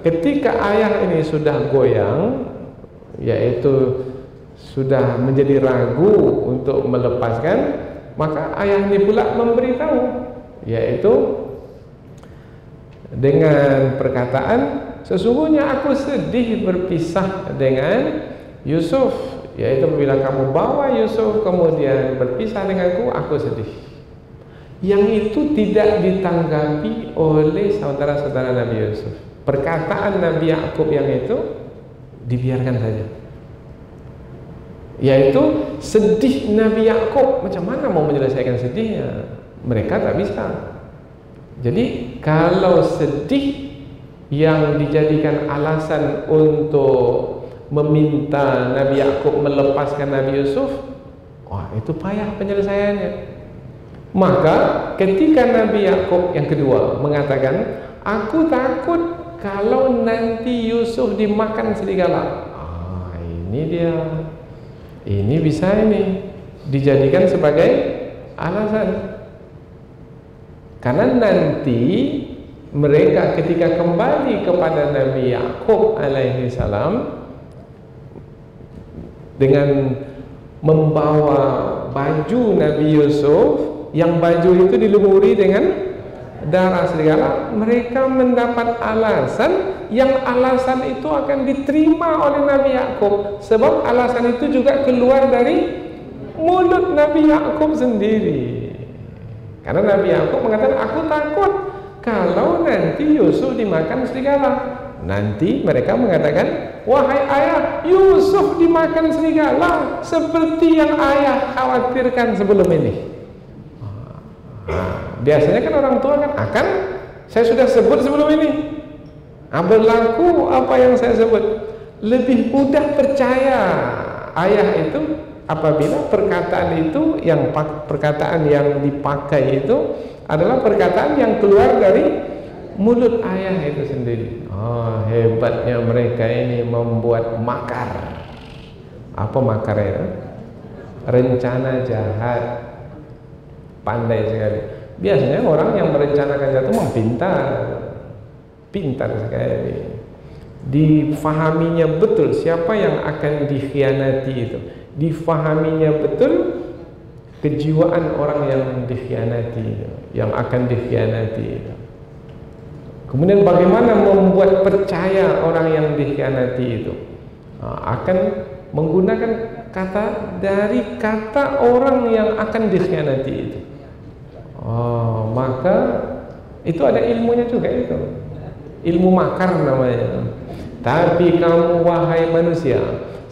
ketika ayah ini sudah goyang, yaitu sudah menjadi ragu untuk melepaskan, maka ayah ini pula memberitahu, yaitu dengan perkataan, sesungguhnya aku sedih berpisah dengan Yusuf, yaitu bila kamu bawa Yusuf kemudian berpisah denganku, aku sedih. Yang itu tidak ditanggapi oleh saudara-saudara Nabi Yusuf. Perkataan Nabi Yakub yang itu dibiarkan saja, yaitu sedih Nabi Yakub. Macam mana mau menyelesaikan sedihnya? Mereka tak bisa. Jadi kalau sedih yang dijadikan alasan untuk meminta Nabi Yakub melepaskan Nabi Yusuf, wah itu payah penyelesaiannya. Maka ketika Nabi Yakub yang kedua mengatakan, aku takut kalau nanti Yusuf dimakan serigala, ini dia, ini bisa ini dijadikan sebagai alasan, karena nanti mereka ketika kembali kepada Nabi Yakub alaihi salam dengan membawa baju Nabi Yusuf, yang baju itu dilumuri dengan darah serigala, mereka mendapat alasan, yang alasan itu akan diterima oleh Nabi Yakub, sebab alasan itu juga keluar dari mulut Nabi Yakub sendiri. Karena Nabi Yakub mengatakan, aku takut kalau nanti Yusuf dimakan serigala. Nanti mereka mengatakan, wahai ayah, Yusuf dimakan serigala seperti yang ayah khawatirkan sebelum ini. Biasanya kan orang tua kan akan, saya sudah sebut sebelum ini, berlaku apa yang saya sebut. Lebih mudah percaya ayah itu apabila perkataan itu, yang perkataan yang dipakai itu adalah perkataan yang keluar dari mulut ayah itu sendiri. Hebatnya mereka ini membuat makar. Apa makarnya? Rencana jahat. Pandai sekali. Biasanya orang yang merencanakan jahat itu memang pintar sekali. difahaminya betul siapa yang akan dikhianati itu, difahaminya betul kejiwaan orang yang dikhianati, yang akan dikhianati. Kemudian bagaimana membuat percaya orang yang dikhianati itu? Akan menggunakan kata dari kata orang yang akan dikhianati itu. Maka itu ada ilmunya juga itu. Ilmu makar namanya. Tapi kamu wahai manusia,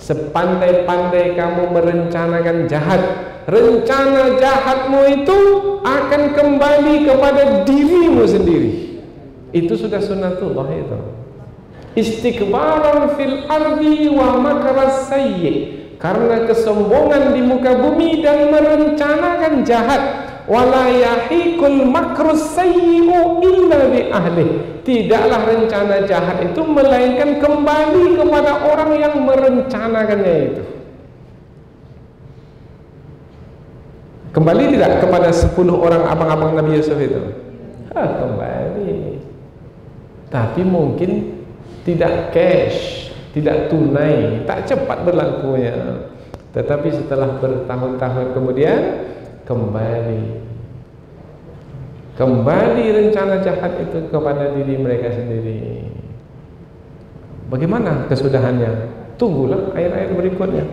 sepandai-pandai kamu merencanakan jahat, rencana jahatmu itu akan kembali kepada dirimu sendiri. Itu sudah sunnatullah itu. Istikbaran fil ardi wa makaras sayyi, karena kesombongan di muka bumi dan merencanakan jahat. Wala yahiqul makrus sayyi'u illa bi ahli, tidaklah rencana jahat itu melainkan kembali kepada orang yang merencanakannya itu. Kembali tidak kepada 10 orang abang-abang Nabi Yusuf itu? Kembali. Tapi mungkin tidak cash, tidak tunai, tak cepat berlakunya. Tetapi setelah bertahun-tahun kemudian kembali rencana jahat itu kepada diri mereka sendiri. Bagaimana kesudahannya? Tunggulah ayat-ayat berikutnya.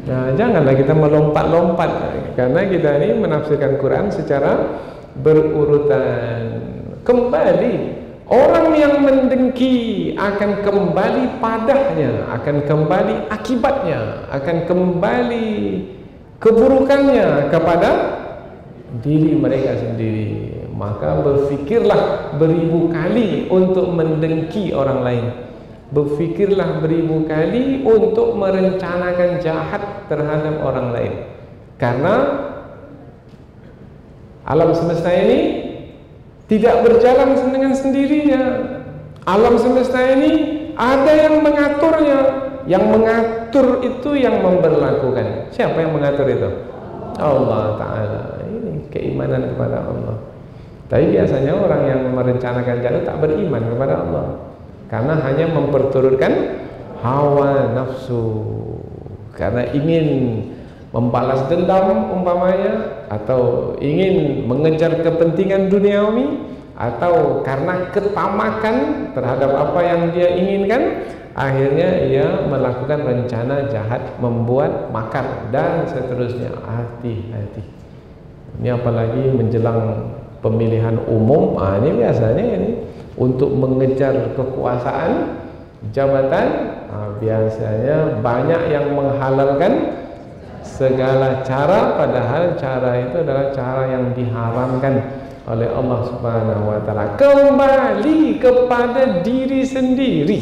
Nah, janganlah kita melompat-lompat, karena kita ini menafsirkan Quran secara berurutan. Kembali, orang yang mendengki akan kembali padahnya, akan kembali akibatnya, akan kembali keburukannya kepada diri mereka sendiri. Maka berfikirlah beribu kali untuk mendengki orang lain. Berfikirlah beribu kali untuk merencanakan jahat terhadap orang lain. Karena alam semesta ini tidak berjalan dengan sendirinya. Alam semesta ini ada yang mengaturnya. Yang mengatur itu yang memberlakukan. Siapa yang mengatur itu? Allah Ta'ala. Ini keimanan kepada Allah. Tapi biasanya orang yang merencanakan jahat tak beriman kepada Allah, karena hanya memperturutkan hawa nafsu, karena ingin membalas dendam umpamanya, atau ingin mengejar kepentingan duniawi, atau karena ketamakan terhadap apa yang dia inginkan, akhirnya ia melakukan rencana jahat, membuat makar dan seterusnya. Hati-hati. Ini apalagi menjelang pemilihan umum, ini biasanya ini untuk mengejar kekuasaan, jabatan, biasanya banyak yang menghalalkan segala cara, padahal cara itu adalah cara yang diharamkan oleh Allah Subhanahu wa taala. Kembali kepada diri sendiri.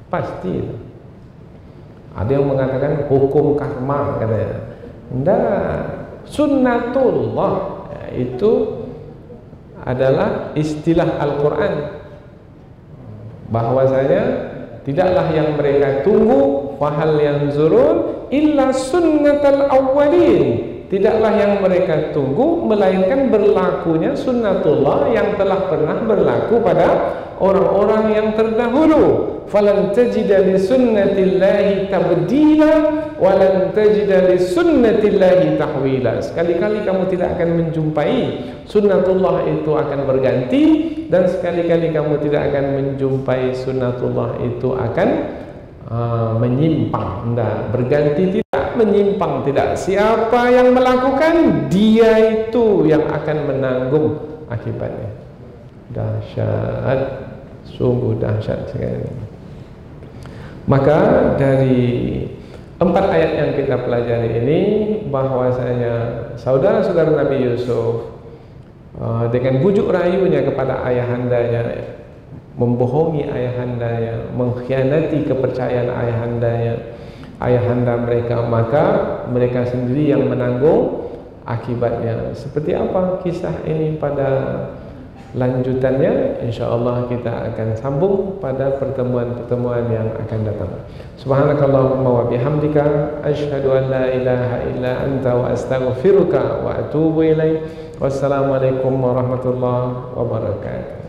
Pasti. Ada yang mengatakan hukum karma katanya. Enggak, sunnatullah itu adalah istilah Al-Quran, bahwasanya tidaklah yang mereka tunggu fahal yanzurun illa sunnatal awwalin, tidaklah yang mereka tunggu melainkan berlakunya sunnatullah yang telah pernah berlaku pada orang-orang yang terdahulu. Falan tajida li sunnatillahi tabdila walan tajida li sunnatillahi tahwila. Sekali-kali kamu tidak akan menjumpai sunnatullah itu akan berganti, dan sekali-kali kamu tidak akan menjumpai sunnatullah itu akan menyimpang. Tidak berganti, tidak menyimpang, tidak. Siapa yang melakukan, dia itu yang akan menanggung akibatnya. Dahsyat, sungguh dahsyat sekali. Maka dari 4 ayat yang kita pelajari ini, bahwasanya saudara-saudara Nabi Yusuf dengan bujuk rayunya kepada ayahandanya, membohongi ayahandanya, mengkhianati kepercayaan ayahanda mereka, maka mereka sendiri yang menanggung akibatnya. Seperti apa kisah ini pada lanjutannya, insyaallah kita akan sambung pada pertemuan-pertemuan yang akan datang. Subhanakallahumma wa bihamdika asyhadu an la ilaha illa anta wa astaghfiruka wa atubu ilaik. Wassalamualaikum warahmatullahi wabarakatuh.